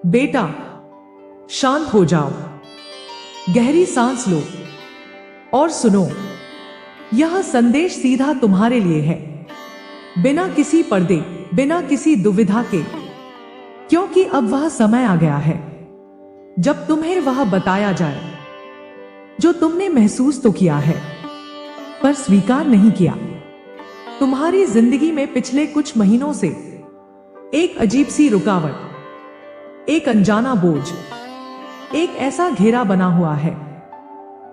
बेटा, शांत हो जाओ, गहरी सांस लो और सुनो। यह संदेश सीधा तुम्हारे लिए है, बिना किसी पर्दे, बिना किसी दुविधा के, क्योंकि अब वह समय आ गया है जब तुम्हें वह बताया जाए जो तुमने महसूस तो किया है पर स्वीकार नहीं किया। तुम्हारी जिंदगी में पिछले कुछ महीनों से एक अजीब सी रुकावट, एक अनजाना बोझ, एक ऐसा घेरा बना हुआ है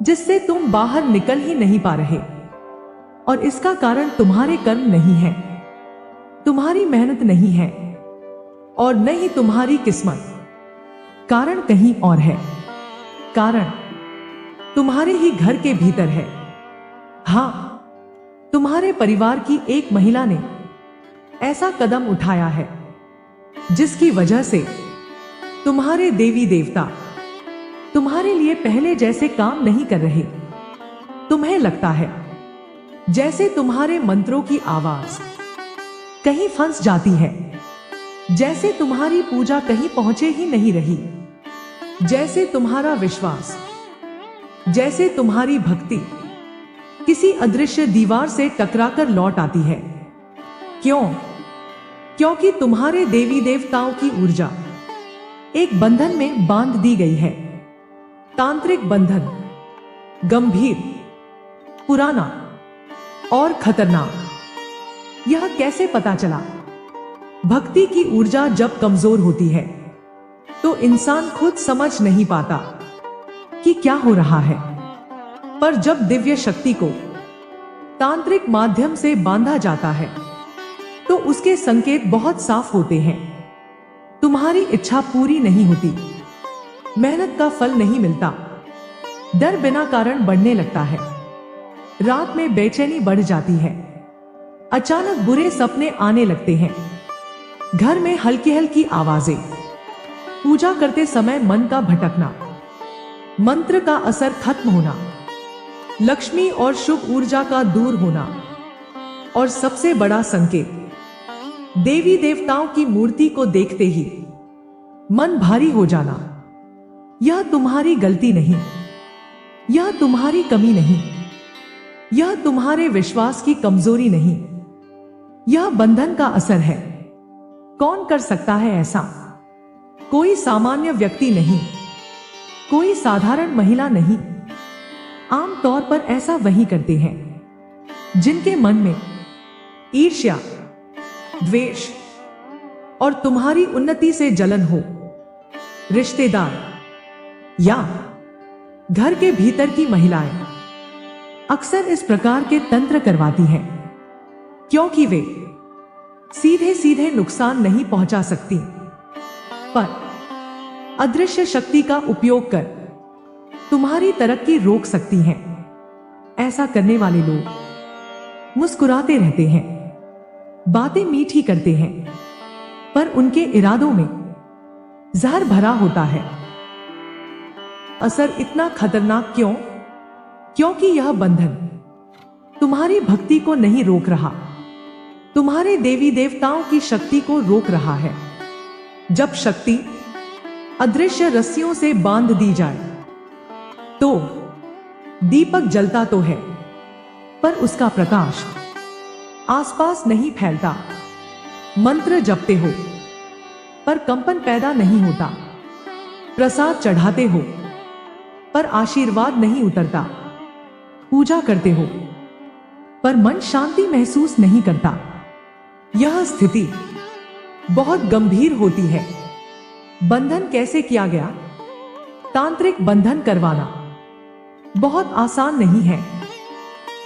जिससे तुम बाहर निकल ही नहीं पा रहे। और इसका कारण तुम्हारे कर्म नहीं है, तुम्हारी मेहनत नहीं है और न ही तुम्हारी किस्मत। कारण कहीं और है। कारण तुम्हारे ही घर के भीतर है। हां, तुम्हारे परिवार की एक महिला ने ऐसा कदम उठाया है जिसकी वजह से तुम्हारे देवी देवता तुम्हारे लिए पहले जैसे काम नहीं कर रहे। तुम्हें लगता है जैसे तुम्हारे मंत्रों की आवाज कहीं फंस जाती है, जैसे तुम्हारी पूजा कहीं पहुंचे ही नहीं रही, जैसे तुम्हारा विश्वास, जैसे तुम्हारी भक्ति किसी अदृश्य दीवार से टकराकर लौट आती है। क्यों? क्योंकि तुम्हारे देवी देवताओं की ऊर्जा एक बंधन में बांध दी गई है। तांत्रिक बंधन, गंभीर, पुराना और खतरनाक। यह कैसे पता चला? भक्ति की ऊर्जा जब कमजोर होती है तो इंसान खुद समझ नहीं पाता कि क्या हो रहा है, पर जब दिव्य शक्ति को तांत्रिक माध्यम से बांधा जाता है तो उसके संकेत बहुत साफ होते हैं। तुम्हारी इच्छा पूरी नहीं होती, मेहनत का फल नहीं मिलता, डर बिना कारण बढ़ने लगता है, रात में बेचैनी बढ़ जाती है, अचानक बुरे सपने आने लगते हैं, घर में हल्की हल्की आवाजें, पूजा करते समय मन का भटकना, मंत्र का असर खत्म होना, लक्ष्मी और शुभ ऊर्जा का दूर होना, और सबसे बड़ा संकेत, देवी देवताओं की मूर्ति को देखते ही मन भारी हो जाना। यह तुम्हारी गलती नहीं, यह तुम्हारी कमी नहीं, यह तुम्हारे विश्वास की कमजोरी नहीं, यह बंधन का असर है। कौन कर सकता है ऐसा? कोई सामान्य व्यक्ति नहीं, कोई साधारण महिला नहीं। आमतौर पर ऐसा वही करते हैं जिनके मन में ईर्ष्या, द्वेष और तुम्हारी उन्नति से जलन हो। रिश्तेदार या घर के भीतर की महिलाएं अक्सर इस प्रकार के तंत्र करवाती हैं क्योंकि वे सीधे सीधे नुकसान नहीं पहुंचा सकती, पर अदृश्य शक्ति का उपयोग कर तुम्हारी तरक्की रोक सकती हैं। ऐसा करने वाले लोग मुस्कुराते रहते हैं, बातें मीठी करते हैं, पर उनके इरादों में जहर भरा होता है। असर इतना खतरनाक क्यों? क्योंकि यह बंधन तुम्हारी भक्ति को नहीं रोक रहा, तुम्हारे देवी देवताओं की शक्ति को रोक रहा है। जब शक्ति अदृश्य रस्सियों से बांध दी जाए तो दीपक जलता तो है, पर उसका प्रकाश आसपास नहीं फैलता। मंत्र जपते हो पर कंपन पैदा नहीं होता, प्रसाद चढ़ाते हो पर आशीर्वाद नहीं उतरता, पूजा करते हो पर मन शांति महसूस नहीं करता। यह स्थिति बहुत गंभीर होती है। बंधन कैसे किया गया? तांत्रिक बंधन करवाना बहुत आसान नहीं है।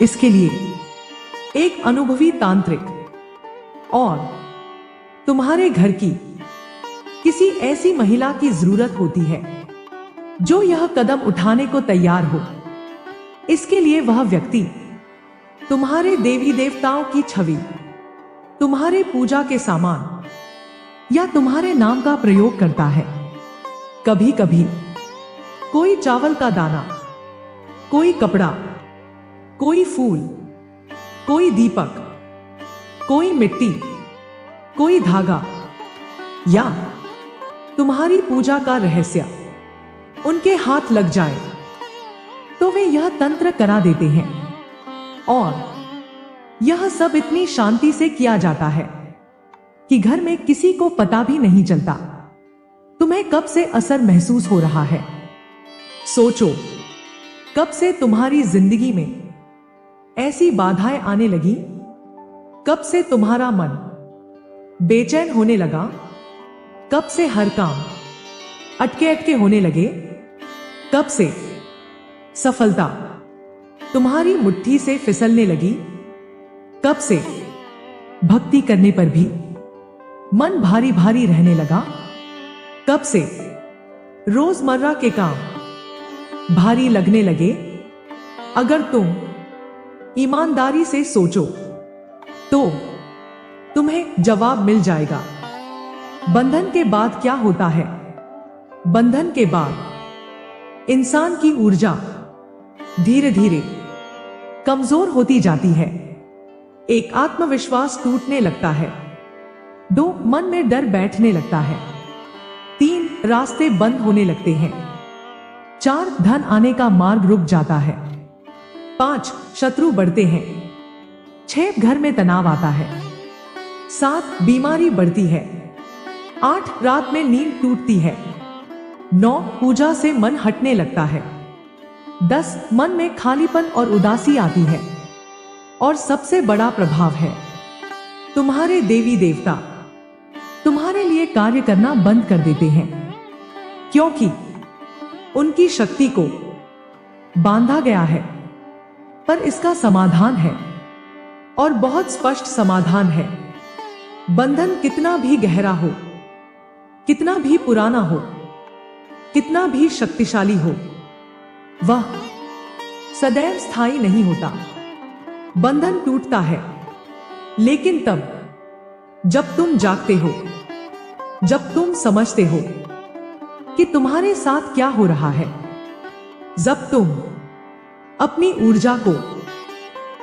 इसके लिए एक अनुभवी तांत्रिक और तुम्हारे घर की किसी ऐसी महिला की जरूरत होती है जो यह कदम उठाने को तैयार हो। इसके लिए वह व्यक्ति तुम्हारे देवी देवताओं की छवि, तुम्हारे पूजा के सामान या तुम्हारे नाम का प्रयोग करता है। कभी कभी कोई चावल का दाना, कोई कपड़ा, कोई फूल, कोई दीपक, कोई मिट्टी, कोई धागा या तुम्हारी पूजा का रहस्य उनके हाथ लग जाए तो वे यह तंत्र करा देते हैं, और यह सब इतनी शांति से किया जाता है कि घर में किसी को पता भी नहीं चलता। तुम्हें कब से असर महसूस हो रहा है? सोचो, कब से तुम्हारी जिंदगी में ऐसी बाधाएं आने लगी? कब से तुम्हारा मन बेचैन होने लगा? कब से हर काम अटके अटके होने लगे? कब से सफलता तुम्हारी मुट्ठी से फिसलने लगी? कब से भक्ति करने पर भी मन भारी भारी रहने लगा? कब से रोजमर्रा के काम भारी लगने लगे? अगर तुम ईमानदारी से सोचो तो तुम्हें जवाब मिल जाएगा। बंधन के बाद क्या होता है? बंधन के बाद इंसान की ऊर्जा धीरे धीरे कमजोर होती जाती है। एक, आत्मविश्वास टूटने लगता है। 2, मन में डर बैठने लगता है। 3, रास्ते बंद होने लगते हैं। 4, धन आने का मार्ग रुक जाता है। 5, शत्रु बढ़ते हैं। 6, घर में तनाव आता है। 7, बीमारी बढ़ती है। 8, रात में नींद टूटती है। 9, पूजा से मन हटने लगता है। 10, मन में खालीपन और उदासी आती है। और सबसे बड़ा प्रभाव है, तुम्हारे देवी देवता तुम्हारे लिए कार्य करना बंद कर देते हैं, क्योंकि उनकी शक्ति को बांधा गया है। पर इसका समाधान है, और बहुत स्पष्ट समाधान है। बंधन कितना भी गहरा हो, कितना भी पुराना हो, कितना भी शक्तिशाली हो, वह सदैव स्थायी नहीं होता। बंधन टूटता है, लेकिन तब जब तुम जागते हो, जब तुम समझते हो कि तुम्हारे साथ क्या हो रहा है, जब तुम अपनी ऊर्जा को,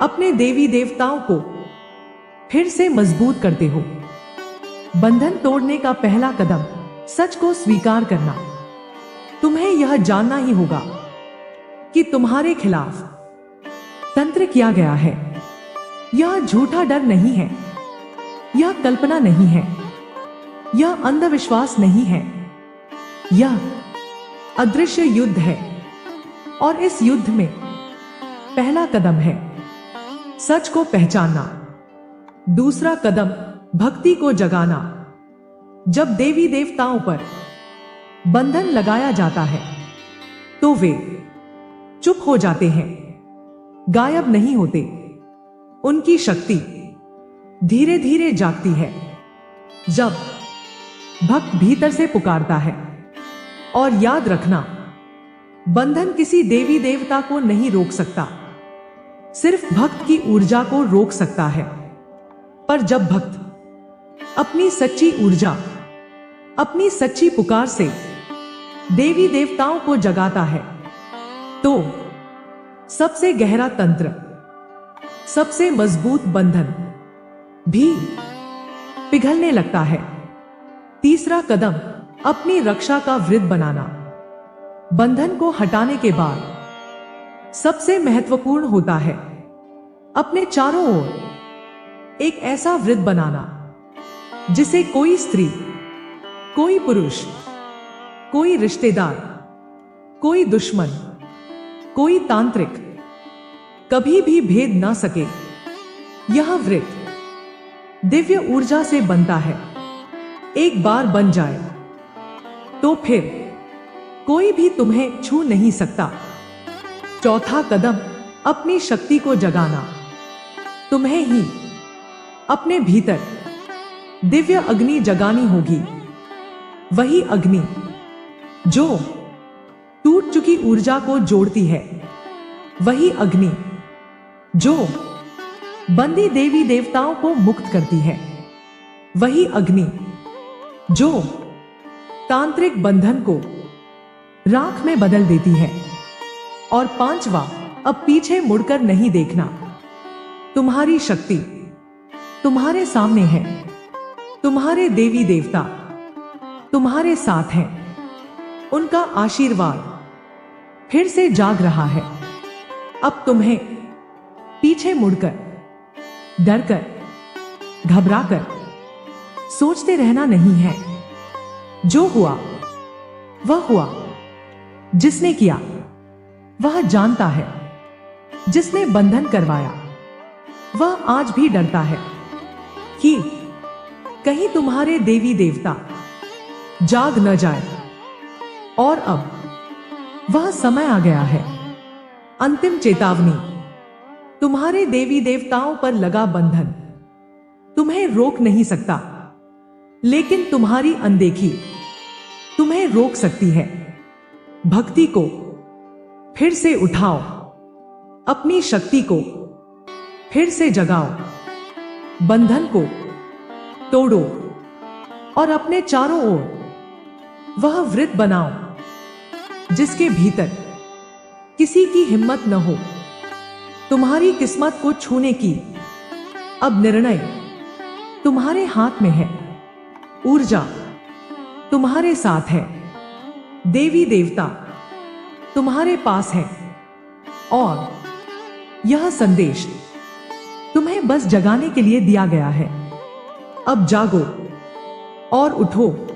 अपने देवी देवताओं को फिर से मजबूत करते हो। बंधन तोड़ने का पहला कदम सच को स्वीकार करना। तुम्हें यह जानना ही होगा कि तुम्हारे खिलाफ तंत्र किया गया है। यह झूठा डर नहीं है, यह कल्पना नहीं है, यह अंधविश्वास नहीं है, यह अदृश्य युद्ध है। और इस युद्ध में पहला कदम है सच को पहचानना। दूसरा कदम भक्ति को जगाना। जब देवी देवताओं पर बंधन लगाया जाता है तो वे चुप हो जाते हैं, गायब नहीं होते। उनकी शक्ति धीरे धीरे जागती है। जब भक्त भीतर से पुकारता है, और याद रखना, बंधन किसी देवी देवता को नहीं रोक सकता, सिर्फ भक्त की ऊर्जा को रोक सकता है। पर जब भक्त अपनी सच्ची ऊर्जा, अपनी सच्ची पुकार से देवी देवताओं को जगाता है, तो सबसे गहरा तंत्र, सबसे मजबूत बंधन भी पिघलने लगता है। तीसरा कदम अपनी रक्षा का वृत्त बनाना। बंधन को हटाने के बाद सबसे महत्वपूर्ण होता है अपने चारों ओर एक ऐसा वृत्त बनाना जिसे कोई स्त्री, कोई पुरुष, कोई रिश्तेदार, कोई दुश्मन, कोई तांत्रिक कभी भी भेद ना सके। यह वृत्त दिव्य ऊर्जा से बनता है। एक बार बन जाए तो फिर कोई भी तुम्हें छू नहीं सकता। चौथा कदम अपनी शक्ति को जगाना। तुम्हें ही अपने भीतर दिव्य अग्नि जगानी होगी। वही अग्नि जो टूट चुकी ऊर्जा को जोड़ती है, वही अग्नि जो बंदी देवी देवताओं को मुक्त करती है, वही अग्नि जो तांत्रिक बंधन को राख में बदल देती है। और पांचवा, अब पीछे मुड़कर नहीं देखना। तुम्हारी शक्ति तुम्हारे सामने है। तुम्हारे देवी देवता तुम्हारे साथ हैं। उनका आशीर्वाद फिर से जाग रहा है। अब तुम्हें पीछे मुड़कर, डरकर, घबराकर सोचते रहना नहीं है। जो हुआ वह हुआ। जिसने किया वह जानता है। जिसने बंधन करवाया वह आज भी डरता है कि कहीं तुम्हारे देवी देवता जाग न जाए। और अब वह समय आ गया है। अंतिम चेतावनी। तुम्हारे देवी देवताओं पर लगा बंधन तुम्हें रोक नहीं सकता, लेकिन तुम्हारी अनदेखी तुम्हें रोक सकती है। भक्ति को फिर से उठाओ, अपनी शक्ति को फिर से जगाओ, बंधन को तोड़ो और अपने चारों ओर वह वृत्त बनाओ जिसके भीतर किसी की हिम्मत न हो तुम्हारी किस्मत को छूने की। अब निर्णय तुम्हारे हाथ में है। ऊर्जा तुम्हारे साथ है। देवी देवता तुम्हारे पास है। और यह संदेश तुम्हें बस जगाने के लिए दिया गया है। अब जागो और उठो।